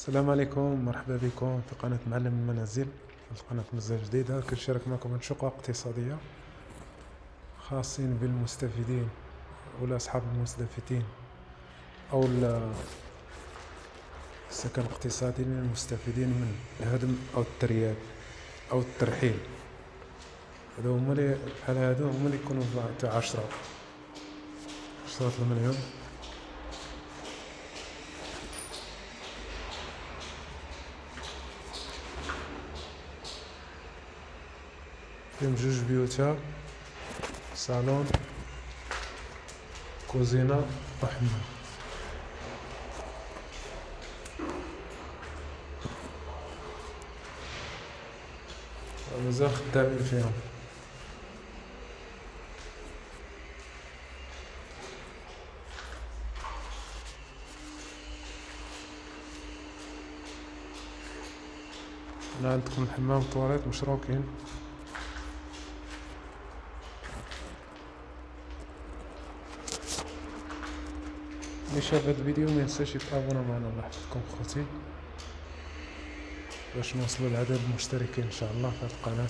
السلام عليكم، مرحبا بكم في قناة معلم المنازل. قناة منزل جديدة كنشارك معكم أنشقة اقتصادية خاصين بالمستفيدين ولا أصحاب المستفيدين أو السكن الاقتصادي للمستفيدين من الهدم أو الترياد أو الترحيل. هادو هما اللي بحال هادو هما اللي يكونوا تاع 10 المليون. فيهم جوج بيوتا، صالون، كوزينة وحمام. مازال خدامين فيهم. هنا عندكم الحمام والطواليت مشروكين. اللي شاف هاد الفيديو مينساش يتابونا معنا، الله يحفظكم خوتي، باش نوصلوا لعدد المشتركين ان شاء الله في هاد القناة.